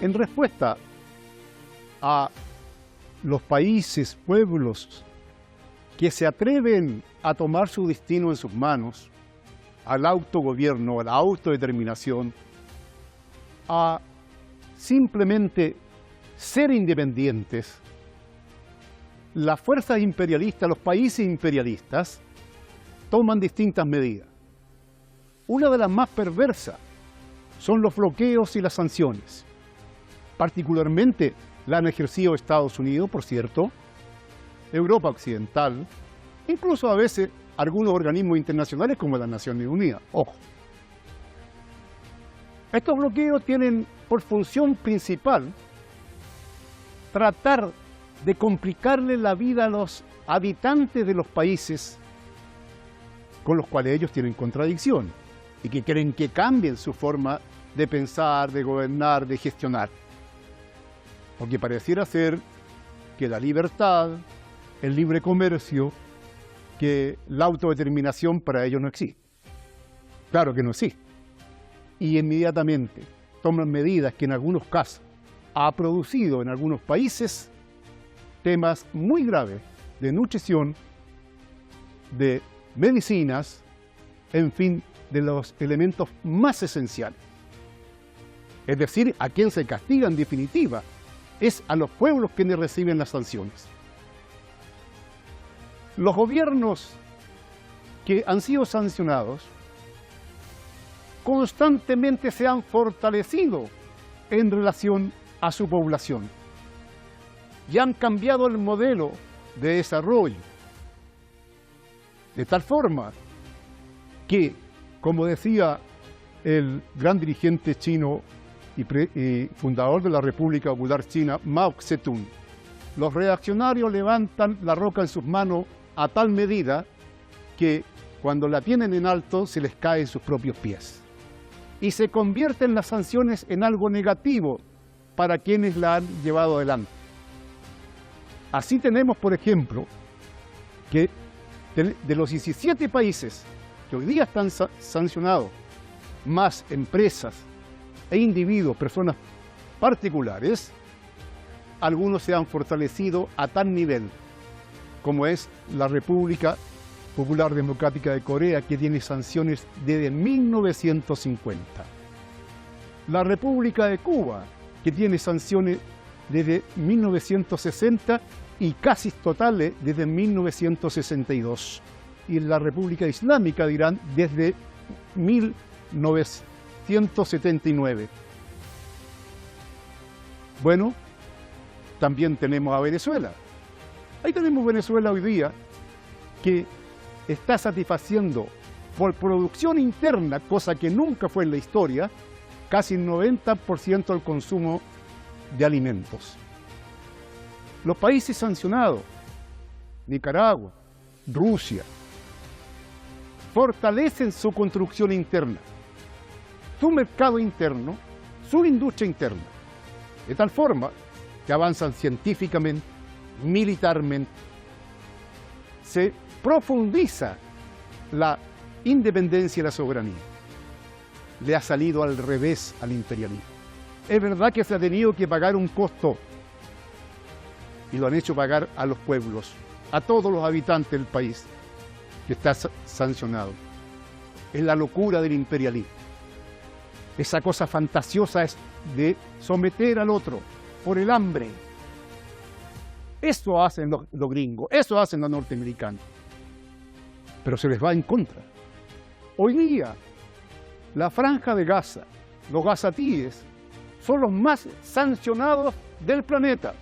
En respuesta a los países, pueblos que se atreven a tomar su destino en sus manos, al autogobierno, a la autodeterminación, a simplemente ser independientes, las fuerzas imperialistas, los países imperialistas, toman distintas medidas. Una de las más perversas son los bloqueos y las sanciones. Particularmente la han ejercido Estados Unidos, por cierto, Europa Occidental, incluso a veces algunos organismos internacionales como las Naciones Unidas. Ojo. Estos bloqueos tienen por función principal tratar de complicarle la vida a los habitantes de los países con los cuales ellos tienen contradicción y que quieren que cambien su forma de pensar, de gobernar, de gestionar. Porque pareciera ser que la libertad, el libre comercio, que la autodeterminación para ellos no existe. Claro que no existe. Y inmediatamente toman medidas que en algunos casos ha producido en algunos países temas muy graves de nutrición, de medicinas, en fin, de los elementos más esenciales. Es decir, a quien se castiga en definitiva es a los pueblos quienes reciben las sanciones. Los gobiernos que han sido sancionados constantemente se han fortalecido en relación a su población y han cambiado el modelo de desarrollo de tal forma que, como decía el gran dirigente chino y fundador de la República Popular China, Mao Zedong, los reaccionarios levantan la roca en sus manos a tal medida que cuando la tienen en alto se les cae en sus propios pies. Y se convierten las sanciones en algo negativo para quienes la han llevado adelante. Así tenemos, por ejemplo, que de los 17 países que hoy día están sancionados, más empresas e individuos, personas particulares, algunos se han fortalecido a tal nivel como es la República Popular Democrática de Corea, que tiene sanciones desde 1950. La República de Cuba, que tiene sanciones desde 1960 y casi totales desde 1962. Y la República Islámica de Irán desde 1979. Bueno, también tenemos a Venezuela. Ahí tenemos Venezuela hoy día, que está satisfaciendo por producción interna, cosa que nunca fue en la historia, casi el 90% del consumo de alimentos. Los países sancionados, Nicaragua, Rusia, fortalecen su construcción interna, su mercado interno, su industria interna, de tal forma que avanzan científicamente, militarmente, se profundiza la independencia y la soberanía. Le ha salido al revés al imperialismo. Es verdad que se ha tenido que pagar un costo y lo han hecho pagar a los pueblos, a todos los habitantes del país que está sancionado. Es la locura del imperialismo. Esa cosa fantasiosa es de someter al otro por el hambre. Eso hacen los gringos, eso hacen los norteamericanos. Pero se les va en contra. Hoy día, la Franja de Gaza, los gazatíes, son los más sancionados del planeta.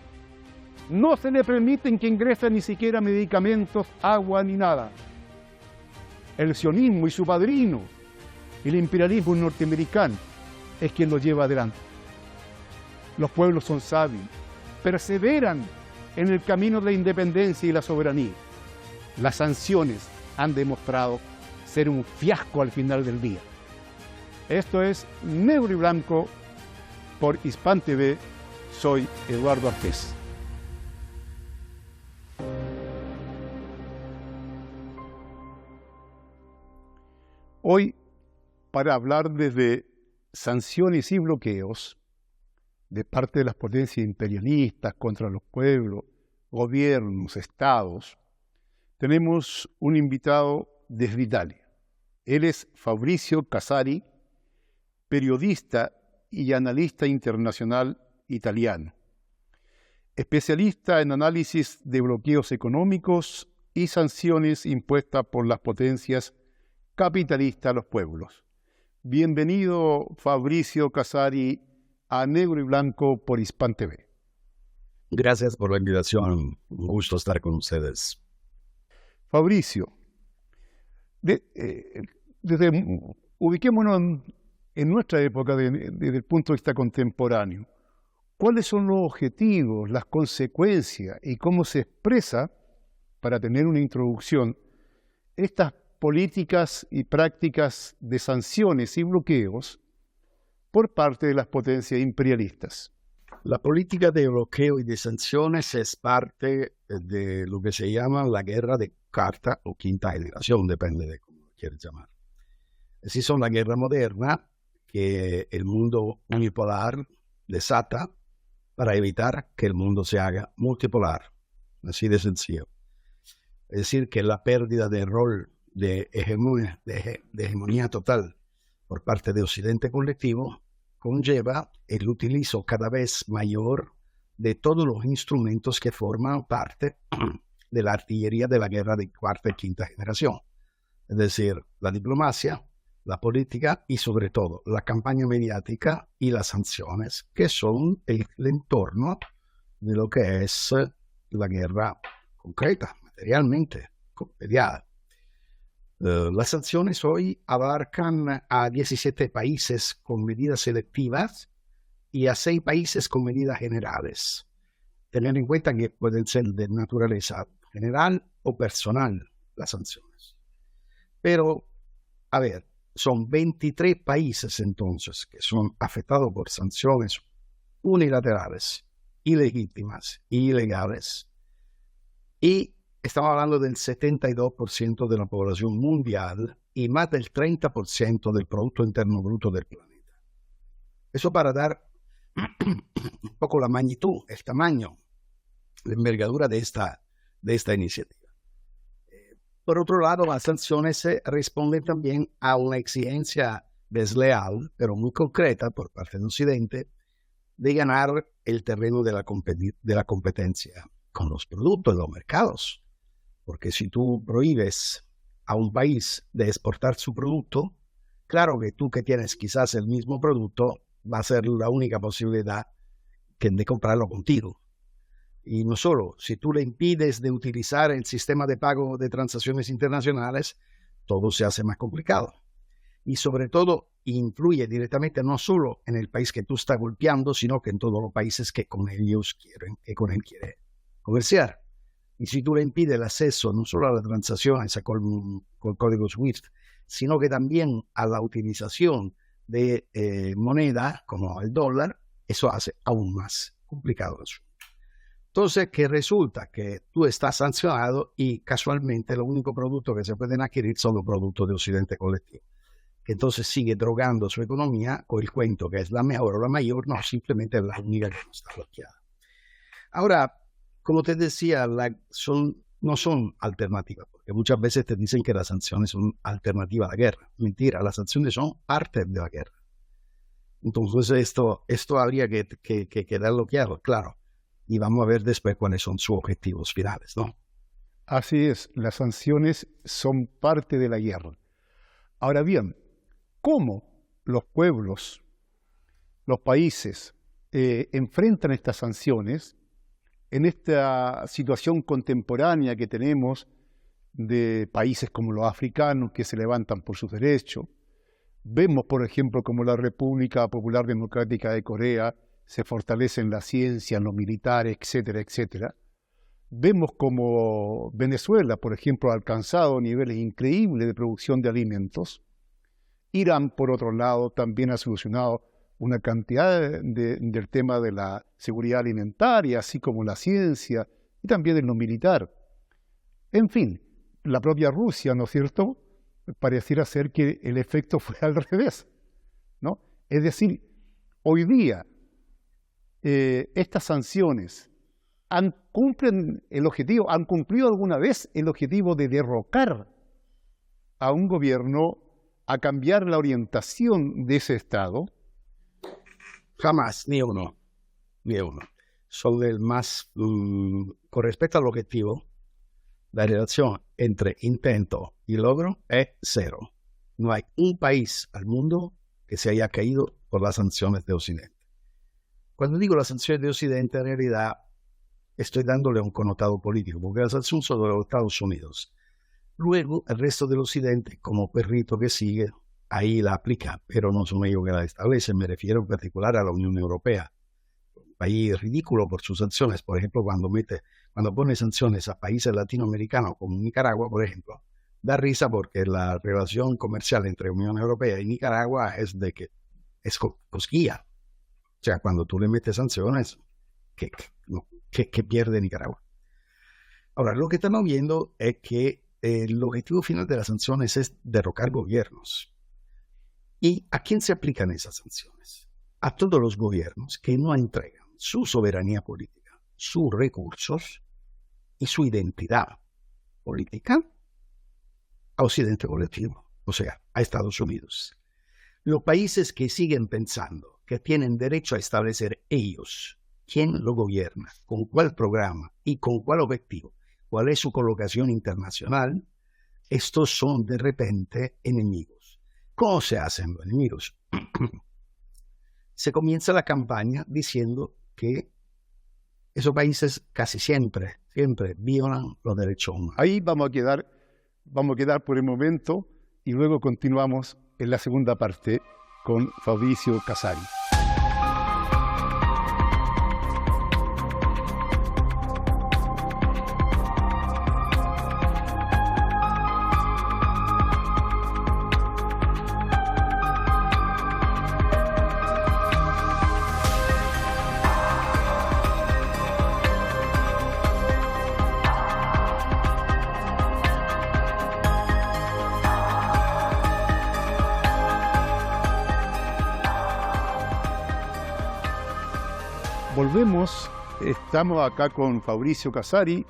No se le permiten que ingresen ni siquiera medicamentos, agua ni nada. El sionismo y su padrino, el imperialismo norteamericano, es quien lo lleva adelante. Los pueblos son sabios, perseveran en el camino de la independencia y la soberanía. Las sanciones han demostrado ser un fiasco al final del día. Esto es Negro y Blanco por Hispan TV. Soy Eduardo Artés. Hoy, para hablar desde sanciones y bloqueos, de parte de las potencias imperialistas contra los pueblos, gobiernos, estados, tenemos un invitado desde Italia. Él es Fabrizio Casari, periodista y analista internacional italiano, especialista en análisis de bloqueos económicos y sanciones impuestas por las potencias capitalistas a los pueblos. Bienvenido, Fabrizio Casari, a Negro y Blanco por Hispan TV. Gracias por la invitación. Un gusto estar con ustedes. Fabrizio, ubiquémonos en nuestra época desde el punto de vista contemporáneo. ¿Cuáles son los objetivos, las consecuencias y cómo se expresa, para tener una introducción, estas políticas y prácticas de sanciones y bloqueos por parte de las potencias imperialistas? La política de bloqueo y de sanciones es parte de lo que se llama la guerra de cuarta o quinta generación, depende de cómo lo quieres llamar. Así son la guerra moderna que el mundo unipolar desata para evitar que el mundo se haga multipolar. Así de sencillo. Es decir, que la pérdida de rol de hegemonía total por parte de Occidente colectivo conlleva el utilizo cada vez mayor de todos los instrumentos que forman parte de la artillería de la guerra de cuarta y quinta generación. Es decir, la diplomacia, la política y sobre todo la campaña mediática y las sanciones, que son el entorno de lo que es la guerra concreta, materialmente, mediada. Las sanciones hoy abarcan a 17 países con medidas selectivas y a 6 países con medidas generales. Tener en cuenta que pueden ser de naturaleza general o personal las sanciones. Pero, a ver, son 23 países entonces que son afectados por sanciones unilaterales, ilegítimas e ilegales. Y estamos hablando del 72% de la población mundial y más del 30% del Producto Interno Bruto del planeta. Eso para dar un poco la magnitud, el tamaño, la envergadura de esta iniciativa. Por otro lado, las sanciones responden también a una exigencia desleal, pero muy concreta por parte de Occidente, de ganar el terreno de la competencia con los productos, los mercados. Porque si tú prohíbes a un país de exportar su producto, claro que tú que tienes quizás el mismo producto, va a ser la única posibilidad de comprarlo contigo. Y no solo, si tú le impides de utilizar el sistema de pago de transacciones internacionales, todo se hace más complicado. Y sobre todo, influye directamente no solo en el país que tú estás golpeando, sino que en todos los países que con él quiere comerciar. Y si tú le impides el acceso no solo a las transacciones con código SWIFT, sino que también a la utilización de moneda como el dólar, eso hace aún más complicado el asunto. Entonces, que resulta que tú estás sancionado y casualmente los únicos productos que se pueden adquirir son los productos de Occidente colectivo, que entonces sigue drogando su economía con el cuento que es la mejor o la mayor, no, simplemente es la única que no está bloqueada. Ahora, como te decía, no son alternativas, porque muchas veces te dicen que las sanciones son alternativa a la guerra. Mentira, las sanciones son parte de la guerra. Entonces esto habría que quedarlo claro. Y vamos a ver después cuáles son sus objetivos finales, ¿no? Así es, las sanciones son parte de la guerra. Ahora bien, ¿cómo los pueblos, los países, enfrentan estas sanciones en esta situación contemporánea que tenemos de países como los africanos que se levantan por sus derechos? Vemos, por ejemplo, como la República Popular Democrática de Corea se fortalece en la ciencia, en lo militar, etcétera, etcétera. Vemos como Venezuela, por ejemplo, ha alcanzado niveles increíbles de producción de alimentos. Irán, por otro lado, también ha solucionado una cantidad del tema de la seguridad alimentaria, así como la ciencia y también en lo militar. En fin, la propia Rusia, ¿no es cierto?, pareciera ser que el efecto fue al revés, ¿no? Es decir, hoy día estas sanciones cumplen el objetivo, han cumplido alguna vez el objetivo de derrocar a un gobierno, a cambiar la orientación de ese Estado? Jamás, ni uno, ni uno. Son el más, con respecto al objetivo, la relación entre intento y logro es cero. No hay un país al mundo que se haya caído por las sanciones de Occidente. Cuando digo las sanciones de Occidente, en realidad estoy dándole un connotado político, porque las sanciones son de los Estados Unidos. Luego, el resto del Occidente, como perrito que sigue, ahí la aplica, pero no son ellos que la establecen. Me refiero en particular a la Unión Europea. Un país ridículo por sus sanciones. Por ejemplo, cuando pone sanciones a países latinoamericanos como Nicaragua, por ejemplo, da risa porque la relación comercial entre Unión Europea y Nicaragua es de que es cosquilla. O sea, cuando tú le metes sanciones, ¿qué pierde Nicaragua? Ahora, lo que estamos viendo es que el objetivo final de las sanciones es derrocar gobiernos. ¿Y a quién se aplican esas sanciones? A todos los gobiernos que no entregan su soberanía política, sus recursos y su identidad política a Occidente colectivo, o sea, a Estados Unidos. Los países que siguen pensando que tienen derecho a establecer ellos quién lo gobierna, con cuál programa y con cuál objetivo, cuál es su colocación internacional, estos son de repente enemigos. ¿Cómo se hacen los enemigos? Se comienza la campaña diciendo que esos países casi siempre violan los derechos humanos. Ahí vamos a quedar por el momento y luego continuamos en la segunda parte con Fabricio Casari. Volvemos, estamos acá con Fabricio Casari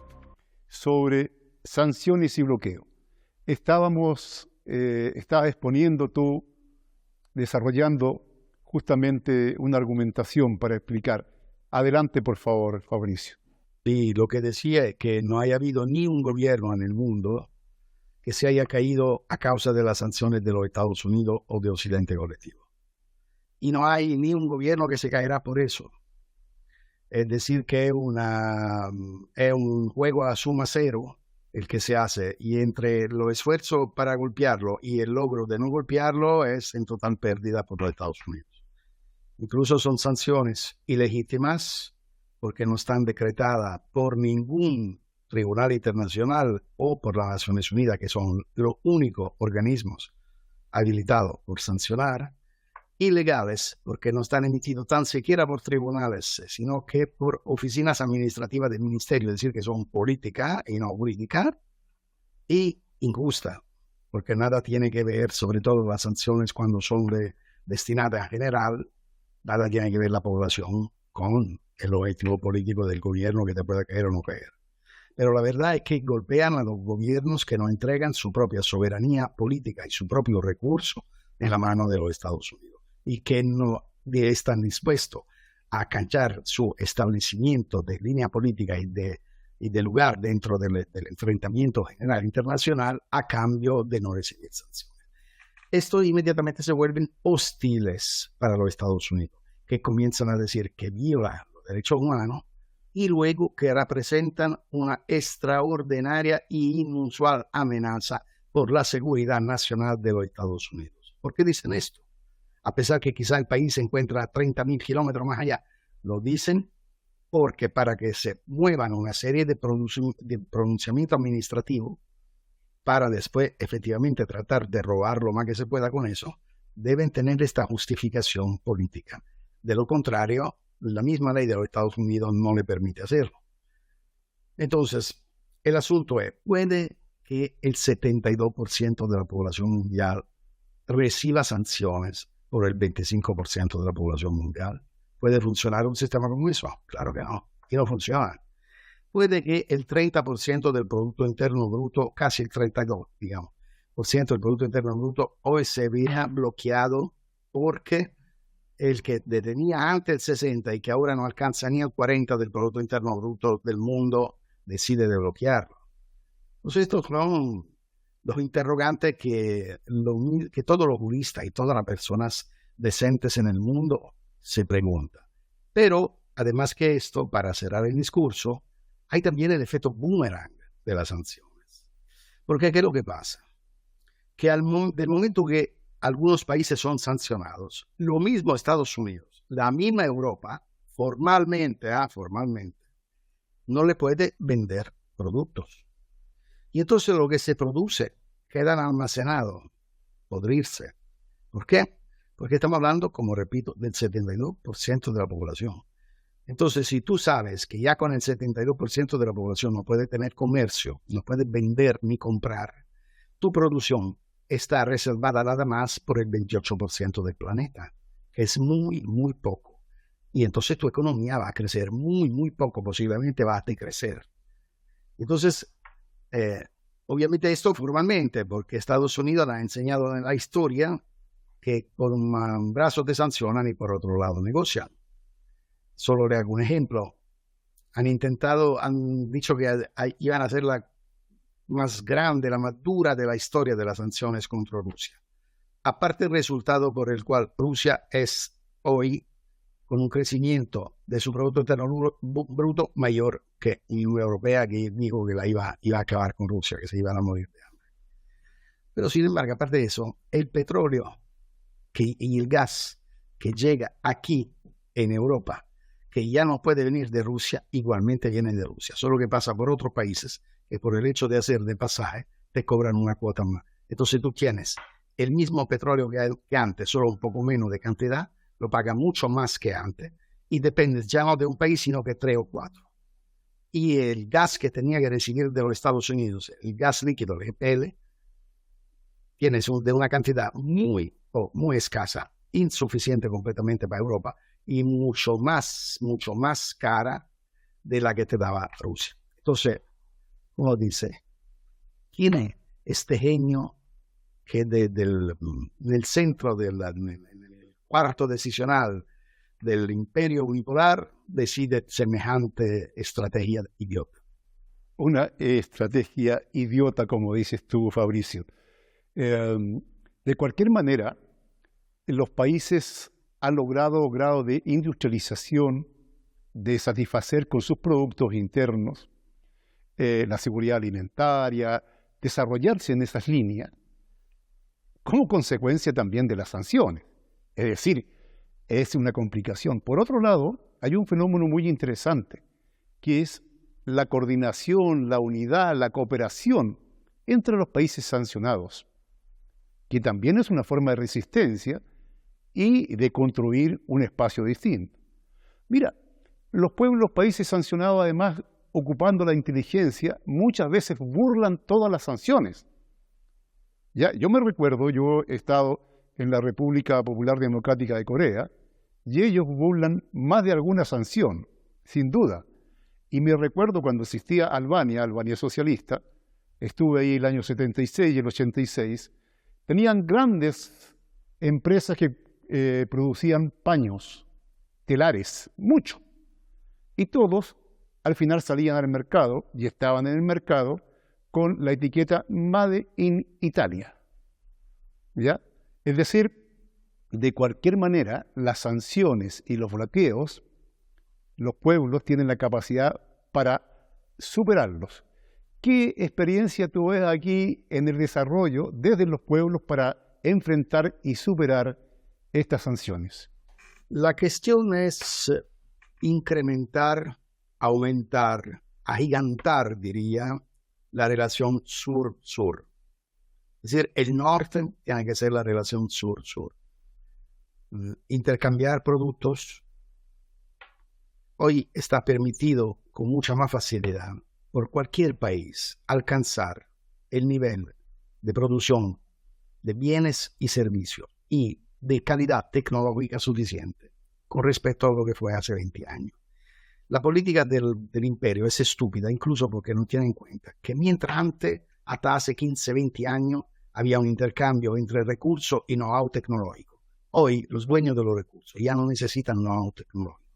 sobre sanciones y bloqueo. Estabas exponiendo tú, desarrollando justamente una argumentación para explicar. Adelante, por favor, Fabricio. Sí, lo que decía es que no haya habido ni un gobierno en el mundo que se haya caído a causa de las sanciones de los Estados Unidos o de Occidente colectivo. Y no hay ni un gobierno que se caerá por eso. Es decir, que es un juego a suma cero el que se hace, y entre los esfuerzos para golpearlo y el logro de no golpearlo es en total pérdida por los Estados Unidos. Incluso son sanciones ilegítimas porque no están decretadas por ningún tribunal internacional o por las Naciones Unidas, que son los únicos organismos habilitados por sancionar. Ilegales, porque no están emitidos tan siquiera por tribunales, sino que por oficinas administrativas del ministerio, es decir, que son política y no jurídica, y injusta, porque nada tiene que ver, sobre todo las sanciones cuando son destinadas en general, nada tiene que ver la población con el objetivo político del gobierno que te pueda caer o no caer. Pero la verdad es que golpean a los gobiernos que no entregan su propia soberanía política y su propio recurso en la mano de los Estados Unidos, y que no están dispuestos a canchar su establecimiento de línea política y de lugar dentro del enfrentamiento general internacional a cambio de no recibir sanciones. Esto inmediatamente se vuelven hostiles para los Estados Unidos, que comienzan a decir que violan los derechos humanos y luego que representan una extraordinaria y inusual amenaza por la seguridad nacional de los Estados Unidos. ¿Por qué dicen esto? A pesar que quizá el país se encuentra a 30.000 kilómetros más allá, lo dicen porque para que se muevan una serie de pronunciamiento administrativo para después efectivamente tratar de robar lo más que se pueda con eso, deben tener esta justificación política. De lo contrario, la misma ley de los Estados Unidos no le permite hacerlo. Entonces, el asunto es, ¿puede que el 72% de la población mundial reciba sanciones por el 25% de la población mundial? ¿Puede funcionar un sistema como eso? Claro que no, y no funciona. Puede que el 30% del Producto Interno Bruto, casi el 32%, digamos, por ciento del Producto Interno Bruto, hoy se vea bloqueado porque el que detenía antes el 60 y que ahora no alcanza ni el 40 del Producto Interno Bruto del mundo, decide de bloquearlo. Entonces estos son los interrogantes que todos los juristas y todas las personas decentes en el mundo se preguntan. Pero, además que esto, para cerrar el discurso, hay también el efecto boomerang de las sanciones. Porque ¿qué es lo que pasa? Que del momento que algunos países son sancionados, lo mismo Estados Unidos, la misma Europa, formalmente, no le puede vender productos. Y entonces lo que se produce queda almacenado, podrirse. ¿Por qué? Porque estamos hablando, como repito, del 72% de la población. Entonces, si tú sabes que ya con el 72% de la población no puede tener comercio, no puede vender ni comprar, tu producción está reservada nada más por el 28% del planeta, que es muy, muy poco. Y entonces tu economía va a crecer muy, muy poco, posiblemente va a decrecer. Entonces, obviamente esto formalmente, porque Estados Unidos ha enseñado en la historia que por un brazo te sancionan y por otro lado negocian. Solo le hago un ejemplo. Han dicho que iban a ser la más grande, la más dura de la historia de las sanciones contra Rusia. Aparte del resultado por el cual Rusia es hoy con un crecimiento de su Producto Interno Bruto mayor que la Unión Europea, que dijo que iba a acabar con Rusia, que se iban a morir de hambre. Pero sin embargo, aparte de eso, el petróleo y el gas que llega aquí en Europa, que ya no puede venir de Rusia, igualmente viene de Rusia, solo que pasa por otros países que por el hecho de hacer de pasaje te cobran una cuota más. Entonces tú tienes el mismo petróleo que antes, solo un poco menos de cantidad, lo paga mucho más que antes, y dependes ya no de un país, sino que 3 o 4. Y el gas que tenía que recibir de los Estados Unidos, el gas líquido, el GPL, tienes de una cantidad muy escasa, insuficiente completamente para Europa, y mucho más cara de la que te daba Rusia. Entonces, uno dice, ¿quién es este genio que del centro del cuarto decisional del imperio unipolar decide semejante estrategia idiota? Una estrategia idiota, como dices tú, Fabricio. De cualquier manera, los países han logrado grado de industrialización, de satisfacer con sus productos internos la seguridad alimentaria, desarrollarse en esas líneas, como consecuencia también de las sanciones. Es decir, es una complicación. Por otro lado, hay un fenómeno muy interesante, que es la coordinación, la unidad, la cooperación entre los países sancionados, que también es una forma de resistencia y de construir un espacio distinto. Mira, los países sancionados, además, ocupando la inteligencia, muchas veces burlan todas las sanciones. Ya, yo me recuerdo, yo he estado en la República Popular Democrática de Corea, y ellos burlan más de alguna sanción, sin duda. Y me recuerdo cuando existía Albania socialista, estuve ahí el año 76 y el 86, tenían grandes empresas que producían paños, telares, mucho. Y todos al final salían al mercado y estaban en el mercado con la etiqueta Made in Italia. ¿Ya? Es decir, de cualquier manera, las sanciones y los bloqueos, los pueblos tienen la capacidad para superarlos. ¿Qué experiencia tú ves aquí en el desarrollo desde los pueblos para enfrentar y superar estas sanciones? La cuestión es incrementar, aumentar, agigantar, diría, la relación sur-sur. Es decir, el norte tiene que ser la relación sur-sur. Intercambiar productos hoy está permitido con mucha más facilidad por cualquier país alcanzar el nivel de producción de bienes y servicios y de calidad tecnológica suficiente con respecto a lo que fue hace 20 años. La política del imperio es estúpida, incluso porque no tiene en cuenta que mientras antes, hasta hace 15, 20 años, había un intercambio entre recursos y know-how tecnológico. Hoy los dueños de los recursos ya no necesitan know-how tecnológico.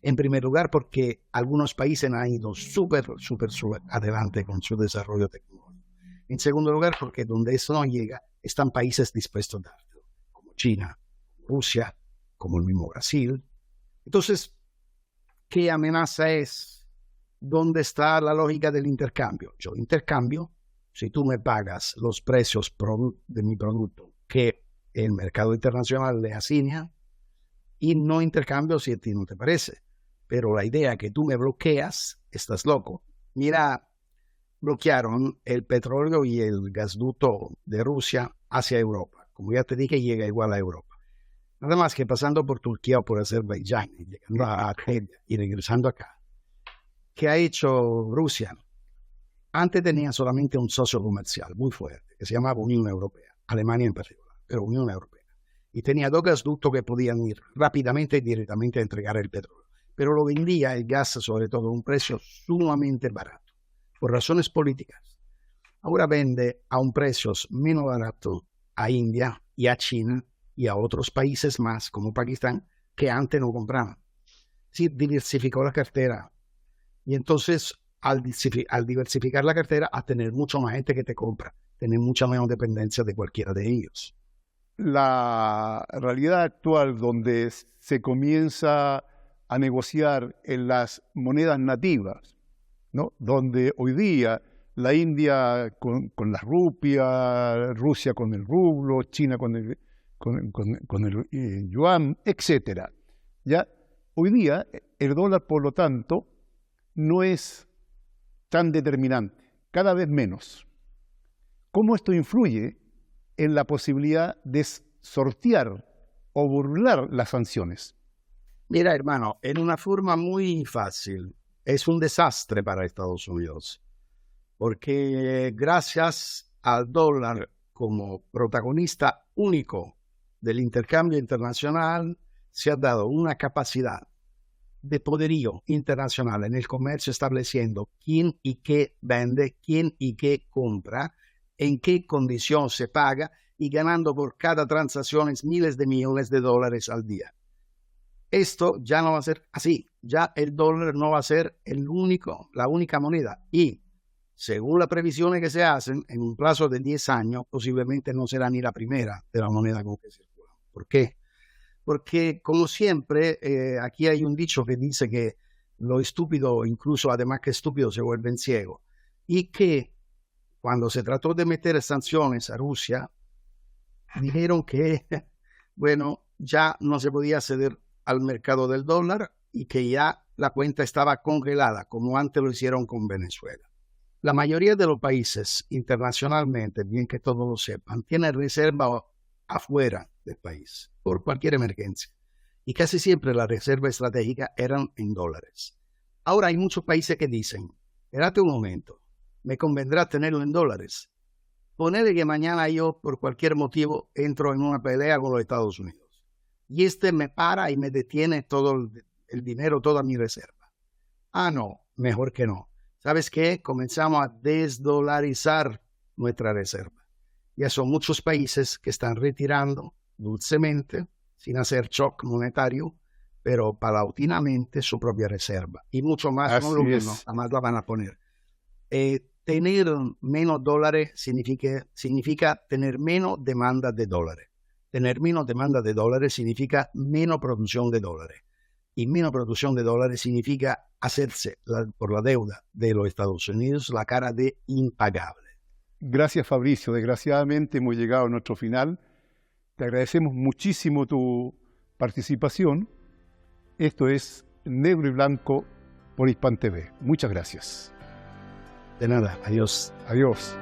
En primer lugar, porque algunos países han ido súper adelante con su desarrollo tecnológico. En segundo lugar, porque donde eso no llega, están países dispuestos a darlo, como China, Rusia, como el mismo Brasil. Entonces, ¿qué amenaza es? ¿Dónde está la lógica del intercambio? Yo intercambio, si tú me pagas los precios de mi producto que el mercado internacional le asigna, y no intercambio si a ti no te parece. Pero la idea que tú me bloqueas, estás loco. Mira, bloquearon el petróleo y el gasducto de Rusia hacia Europa. Como ya te dije, llega igual a Europa. Nada más que pasando por Turquía o por Azerbaiyán, llegando a Argelia y regresando acá. ¿Qué ha hecho Rusia? Antes tenía solamente un socio comercial muy fuerte, que se llamaba Unión Europea, Alemania en particular, pero Unión Europea. Y tenía dos gasductos que podían ir rápidamente y directamente a entregar el petróleo. Pero lo vendía el gas, sobre todo, a un precio sumamente barato, por razones políticas. Ahora vende a un precio menos barato a India y a China y a otros países más, como Pakistán, que antes no compraban. Sí, diversificó la cartera. Y entonces, al diversificar la cartera, a tener mucho más gente que te compra, tener mucha menos dependencia de cualquiera de ellos. La realidad actual donde se comienza a negociar en las monedas nativas, ¿no? Donde hoy día la India con la rupia, Rusia con el rublo, China con el yuan, etc. ¿Ya? Hoy día el dólar, por lo tanto, no es tan determinante, cada vez menos. ¿Cómo esto influye en la posibilidad de sortear o burlar las sanciones? Mira, hermano, en una forma muy fácil, es un desastre para Estados Unidos, porque gracias al dólar como protagonista único del intercambio internacional, se ha dado una capacidad de poderío internacional en el comercio, estableciendo quién y qué vende, quién y qué compra, en qué condición se paga y ganando por cada transacción miles de millones de dólares al día. Esto ya no va a ser así, ya el dólar no va a ser la única moneda y según las previsiones que se hacen, en un plazo de 10 años posiblemente no será ni la primera de la moneda con que circula. ¿Por qué? Porque como siempre, aquí hay un dicho que dice que lo estúpido, incluso además que estúpido, se vuelven ciegos y que cuando se trató de meter sanciones a Rusia, dijeron que, bueno, ya no se podía acceder al mercado del dólar y que ya la cuenta estaba congelada, como antes lo hicieron con Venezuela. La mayoría de los países internacionalmente, bien que todos lo sepan, tienen reserva afuera del país por cualquier emergencia. Y casi siempre la reserva estratégica eran en dólares. Ahora hay muchos países que dicen, espérate un momento, me convendrá tenerlo en dólares. Ponele que mañana yo, por cualquier motivo, entro en una pelea con los Estados Unidos. Y me para y me detiene todo el dinero, toda mi reserva. Ah, no, mejor que no. ¿Sabes qué? Comenzamos a desdolarizar nuestra reserva. Ya son muchos países que están retirando dulcemente, sin hacer shock monetario, pero paulatinamente su propia reserva. Y mucho más, no lo mismo, además la van a poner. Tener menos dólares significa tener menos demanda de dólares. Tener menos demanda de dólares significa menos producción de dólares. Y menos producción de dólares significa hacerse por la deuda de los Estados Unidos la cara de impagable. Gracias, Fabricio. Desgraciadamente hemos llegado a nuestro final. Te agradecemos muchísimo tu participación. Esto es Negro y Blanco por Hispan TV. Muchas gracias. De nada. Adiós. Adiós.